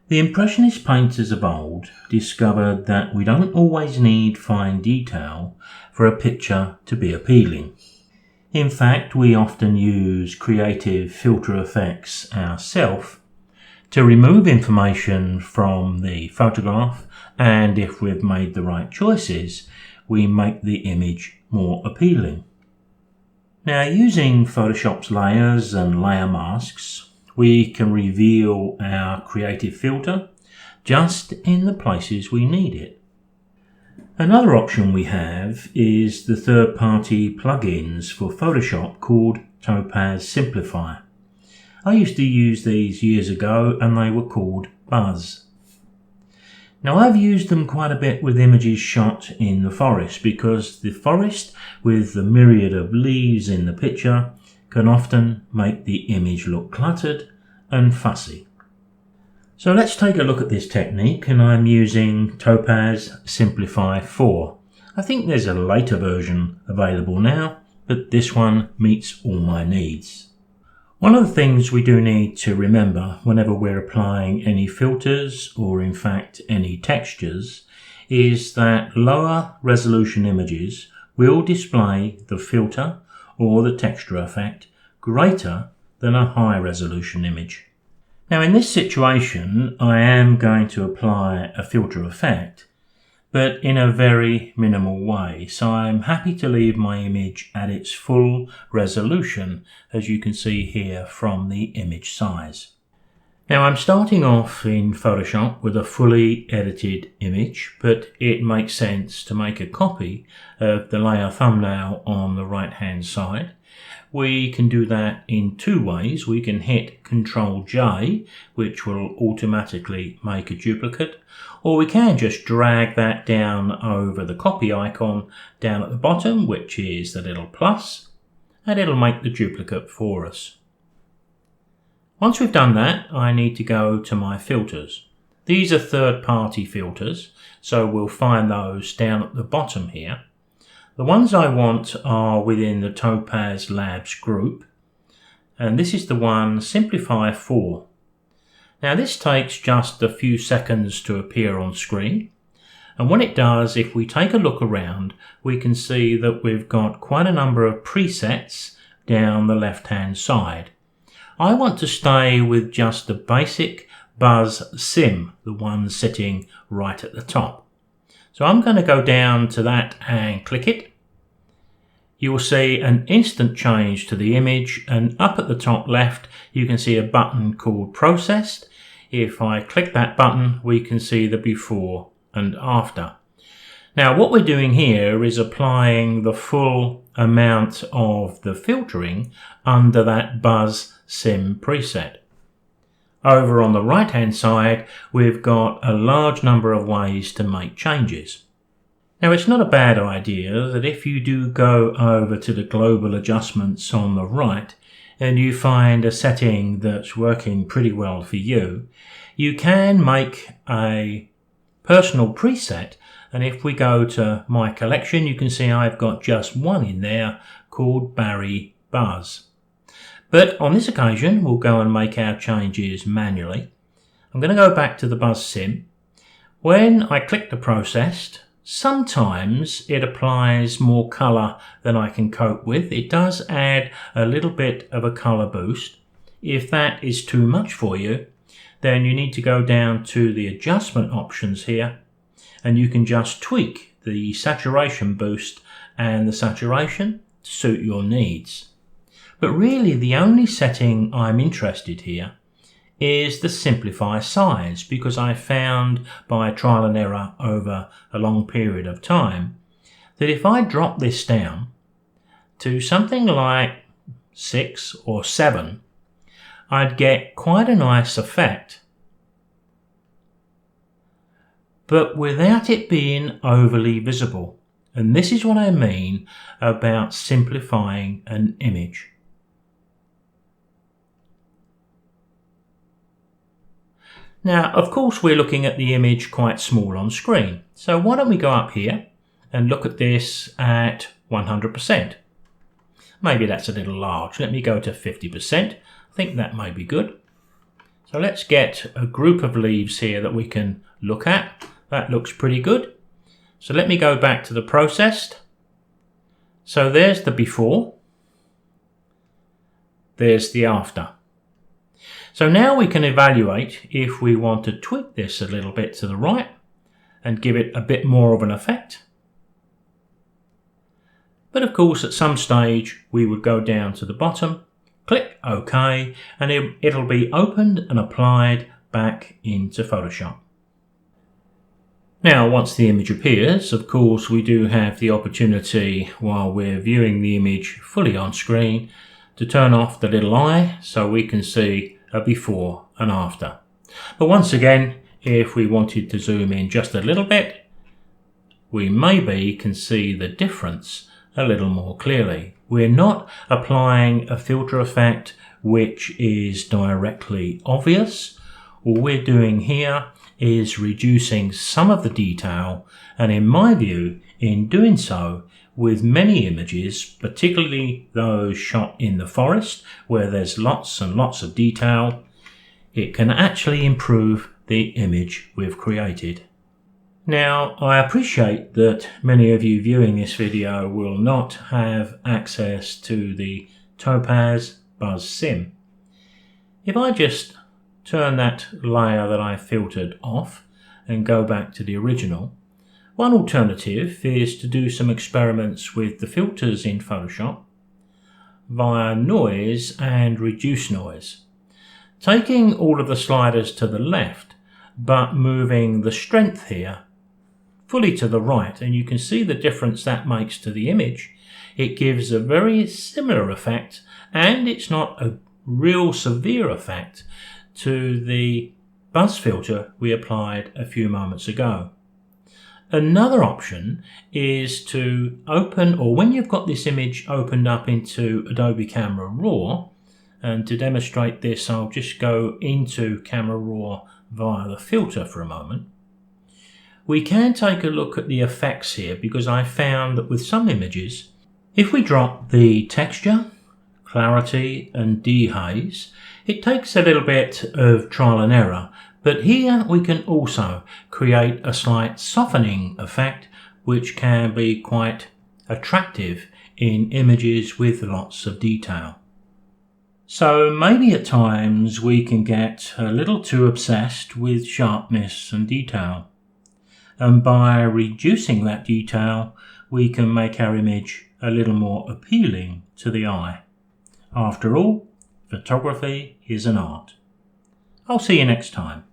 The Impressionist painters of old discovered that we don't always need fine detail for a picture to be appealing. In fact, we often use creative filter effects ourselves to remove information from the photograph, and if we've made the right choices, we make the image more appealing. Now, using Photoshop's layers and layer masks, we can reveal our creative filter just in the places we need it. Another option we have is the third-party plugins for Photoshop called Topaz Simplify. I used to use these years ago and they were called Buzz. Now, I've used them quite a bit with images shot in the forest because the forest with the myriad of leaves in the picture can often make the image look cluttered and fussy. So let's take a look at this technique, and I'm using Topaz Simplify 4. I think there's a later version available now, but this one meets all my needs. One of the things we do need to remember whenever we're applying any filters or in fact any textures is that lower resolution images will display the filter or the texture effect greater than a high resolution image. Now, in this situation I am going to apply a filter effect, but in a very minimal way, so I'm happy to leave my image at its full resolution, as you can see here from the image size. Now, I'm starting off in Photoshop with a fully edited image, but it makes sense to make a copy of the layer thumbnail on the right hand side. We can do that in two ways. We can hit Ctrl J, which will automatically make a duplicate, or we can just drag that down over the copy icon down at the bottom, which is the little plus, and it'll make the duplicate for us. Once we've done that, I need to go to my filters. These are third-party filters, so we'll find those down at the bottom here. The ones I want are within the Topaz Labs group, and this is the one Simplify 4. Now, this takes just a few seconds to appear on screen, and when it does, if we take a look around, we can see that we've got quite a number of presets down the left hand side. I want to stay with just the basic Buzz Sim, the one sitting right at the top. So I'm going to go down to that and click it. You will see an instant change to the image, and up at the top left you can see a button called Processed. If I click that button, we can see the before and after. Now, what we're doing here is applying the full amount of the filtering under that Buzz Sim preset. Over on the right hand side, we've got a large number of ways to make changes. Now, it's not a bad idea that if you do go over to the global adjustments on the right and you find a setting that's working pretty well for you, you can make a personal preset, and if we go to my collection, you can see I've got just one in there called Barry Buzz. But on this occasion, we'll go and make our changes manually. I'm going to go back to the Buzz Sim. When I click the Processed, sometimes it applies more colour than I can cope with. It does add a little bit of a colour boost. If that is too much for you, then you need to go down to the adjustment options here, and you can just tweak the saturation boost and the saturation to suit your needs. But really, the only setting I'm interested here is the Simplify size, because I found by trial and error over a long period of time that if I drop this down to something like 6 or 7, I'd get quite a nice effect, but without it being overly visible. And this is what I mean about simplifying an image. Now, of course, we're looking at the image quite small on screen. So why don't we go up here and look at this at 100%. Maybe that's a little large. Let me go to 50%. I think that may be good. So let's get a group of leaves here that we can look at. That looks pretty good. So let me go back to the processed. So there's the before. There's the after. So now we can evaluate if we want to tweak this a little bit to the right and give it a bit more of an effect. But of course, at some stage, we would go down to the bottom, click OK, and it'll be opened and applied back into Photoshop. Now, once the image appears, of course, we do have the opportunity while we're viewing the image fully on screen to turn off the little eye so we can see a before and after. But once again, if we wanted to zoom in just a little bit, we maybe can see the difference a little more clearly. We're not applying a filter effect which is directly obvious. All we're doing here is reducing some of the detail, and in my view, in doing so, with many images, particularly those shot in the forest where there's lots and lots of detail, it can actually improve the image we've created. Now, I appreciate that many of you viewing this video will not have access to the Topaz Buzz Sim. If I just turn that layer that I filtered off and go back to the original, one alternative is to do some experiments with the filters in Photoshop via noise and reduce noise. Taking all of the sliders to the left, but moving the strength here fully to the right, and you can see the difference that makes to the image. It gives a very similar effect, and it's not a real severe effect to the buzz filter we applied a few moments ago. Another option is to open, or when you've got this image opened up into Adobe Camera Raw, and to demonstrate this I'll just go into Camera Raw via the filter for a moment. We can take a look at the effects here, because I found that with some images, if we drop the texture, clarity and dehaze, it takes a little bit of trial and error. But here we can also create a slight softening effect, which can be quite attractive in images with lots of detail. So maybe at times we can get a little too obsessed with sharpness and detail. And by reducing that detail, we can make our image a little more appealing to the eye. After all, photography is an art. I'll see you next time.